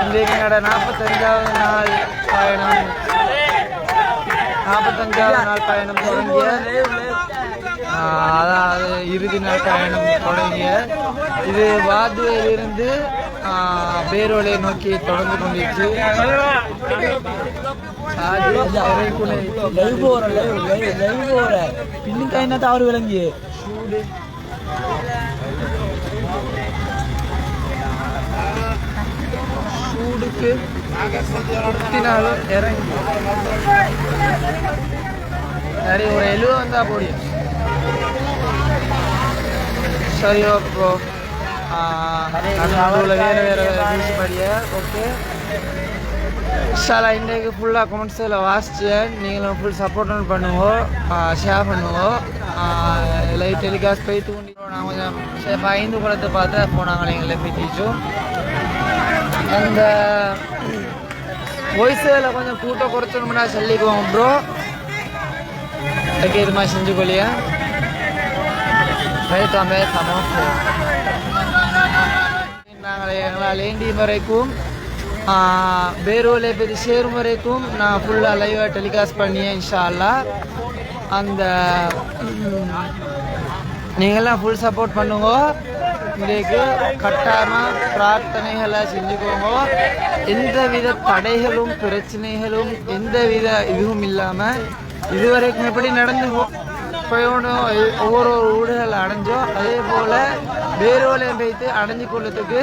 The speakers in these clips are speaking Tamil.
இன்றைக்கு என்னோட 45வது நாள் பயணம் 45வது நாள் பயணம் தொடங்கிய அதாவது இறுதி நாள் பயணம் தொடங்கிய இது வாதுவையிலிருந்து பேரோலை நோக்கி தொடர்ந்து கொண்டிருச்சு. பின்னுக்காயினா தவறு விளங்கிய சூடுக்கு குத்தினாலும் இறங்கி சரி ஒரு 70 வந்தா போடியும். சரி ப்ரோ நடுவில் வேறு வேறு படிய ஓகே இன்ஷால்லா இன்றைக்கு ஃபுல்லாக கமெண்ட்ஸில் வாசிச்சேன். நீங்களும் ஃபுல் சப்போர்ட் பண்ணுவோம், ஷேர் பண்ணுவோம். லைவ் டெலிகாஸ்ட் போய் தூண்டிடுவோம். நான் கொஞ்சம் பயந்து குளத்தை பார்த்து போனாங்களே எங்களை போயிட்டோம். அந்த வாய்ஸில் கொஞ்சம் கூட்டம் குறைச்சணும்னா சொல்லிக்குவோம் ப்ரோ. ஓகே இது மாதிரி செஞ்சுக்கொள்ளியா வெல்கம் நாங்கள் எங்களால் வேண்டிய வரைக்கும் பேரோலை போய் சேரும் வரைக்கும் நான் ஃபுல்லாக லைவாக டெலிகாஸ்ட் பண்ணியேன் இன்ஷா அல்லாஹ். அந்த நீங்கள்லாம் ஃபுல் சப்போர்ட் பண்ணுங்க. இன்றைக்கு கட்டாயமாக பிரார்த்தனைகளை செஞ்சுக்கோங்க. எந்தவித தடைகளும் பிரச்சனைகளும் எந்தவித இதுவும் இல்லாமல் இதுவரைக்கும் எப்படி நடந்து போயணும் ஒவ்வொரு ஊடுகள் அடைஞ்சோம் அதே போல் பேரோலையும் வைத்து அடைஞ்சு கொள்ளத்துக்கு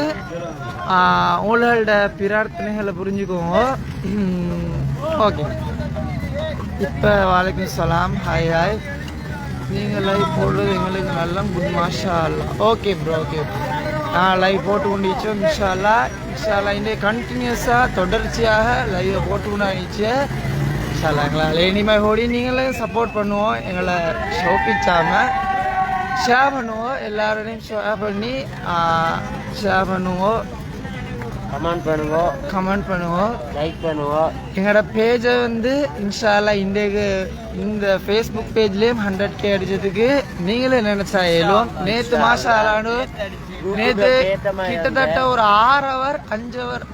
உங்களோட பிரார்த்தனைகளை புரிஞ்சுக்கோங்க. ஓகே இப்போ வலைக்கும் சலாம். ஹாய் ஹாய் நீங்கள் லைவ் போடுறது எங்களுக்கு நல்லா குட் மாஷா அல்லா. ஓகே ப்ரோ ஓகே நான் லைவ் போட்டு கொண்டிச்சோம் இன்ஷா அல்லாஹ். இன்றைய கண்டினியூஸாக தொடர்ச்சியாக லைவை போட்டு கொண்டாச்சு இன்ஷா அல்லாஹ். எங்களால் இனிமேல் ஓடி நீங்களும் சப்போர்ட் பண்ணுவோம். எங்களை ஷோப்பிச்சாமல் ஷேர் பண்ணுவோம். எல்லாரோடையும் ஷேர் பண்ணுவோம், கமெண்ட் பண்ணுவோம், லைக் பண்ணுவோம். எங்களோட பேஜை வந்து இன்ஷா அல்லாஹ் இன்றைக்கு இந்த ஃபேஸ்புக் பேஜ்லேயும் 100K அடிச்சதுக்கு நீங்களே நினைச்சா ஏலும். நேற்று மாசம் ஆளானு நேற்று கிட்டத்தட்ட ஒரு 6 ஹவர் 5 ஹவர்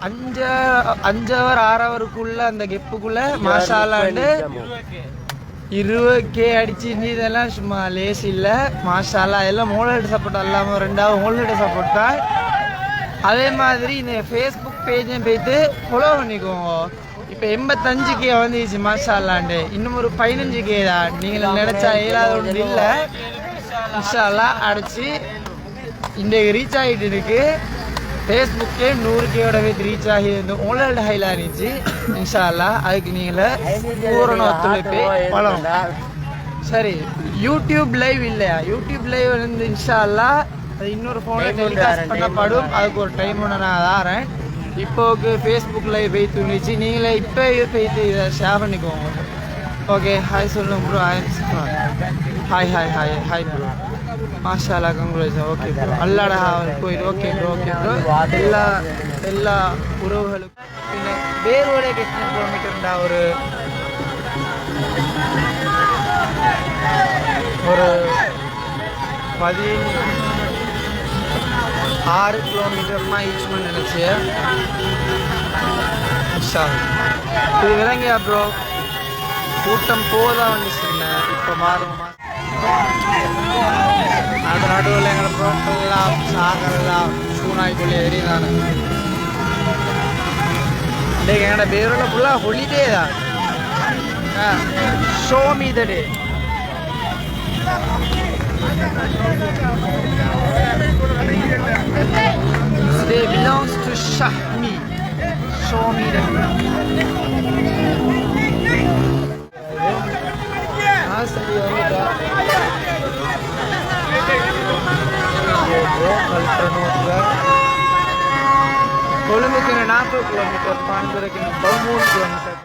6 ஹவருக்குள்ள அந்த கெப்புக்குள்ள மாசா ஆளாண்டு 20K அடிச்சு இதெல்லாம் சும்மா லேஸ் இல்லை மாஷா அல்லாஹ். எல்லாம் மோலோட சப்போர்ட் இல்லாமல் 2வது மோலோட சப்போர்ட் தான். அதே மாதிரி இந்த ஃபேஸ்புக் பேஜையும் போய்த்து ஃபாலோ பண்ணிக்கோங்க. இப்போ 85K வந்துச்சு மாஷா அல்லாண்டு. இன்னும் ஒரு 15K தான். நீங்கள் நினச்சா ஏழாவது ஒன்று இல்லை இன்ஷா அல்லாஹ் அடிச்சு இன்றைக்கு ரீச் ஆகிட்டு இருக்கு. ஃபேஸ்புக்கே 100Kயோட ரீச் ஆகி உங்களோட ஹைலாக இருந்துச்சு இன்ஷா அல்லாஹ். அதுக்கு நீங்களே பூரண ஒத்துழைப்பு பலம். சரி யூடியூப் லைவ் இல்லையா? யூடியூப் லைவ் வந்து இன்ஷா அல்லாஹ் அது இன்னொரு ஃபோனில் டெலிகாஸ்ட் பண்ணப்படும். அதுக்கு ஒரு டைம் ஒன்று நான் தாரேன். இப்போக்கு ஃபேஸ்புக் லைவ் போய் தூண்டிச்சு. நீங்களே இப்போ போய்த்து இதை ஷேர் பண்ணிக்கோங்க. ஓகே ஹாய் சொல்லுங்க bro. Hi hi hi hi bro மாஷா அல்லாஹ் கங்க்ராச்சுலேஷன். ஓகே ப்ரோ அல்லாட போயிடு. ஓகே ப்ரோ ஓகே ப்ரோ எல்லா உறவுகளுக்கும் பின்ன வேரோட எத்தனை கிலோமீட்டர்ண்டா ஒரு 16 கிலோமீட்டர்மா ஈச்மன் நினைச்சு இது விளங்கியா ப்ரோ? கூட்டம் போதான் வந்துச்சுங்க. இப்போ மாறுமா அந்த நடுவில் எங்களை ப்ரோக்கெல்லாம் சாகரெல்லாம் சூனாய்க்குள்ளே ஏறி நான் இன்றைக்கு எங்களோட பேரோட ஃபுல்லாக ஹொலிடே தான். Show me the day. They belongs to Shahmi. Show me the கொழும்புக்கு 40 கிலோமீட்டர், பான்புரைக்கு 13 கிலோமீட்டர்.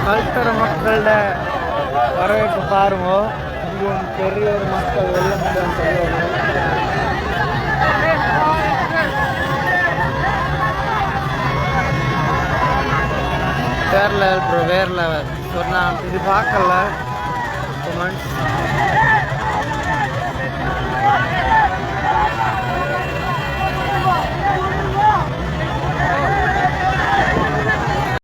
கல்தர மக்களோட வரவேற்பு பாருங்க. எங்கும் பெரிய ஒரு மக்கள் வெள்ளம் வேற லெவல் ப்ரோ, வேற லெவல். ஸோ நான் இது பார்க்கல.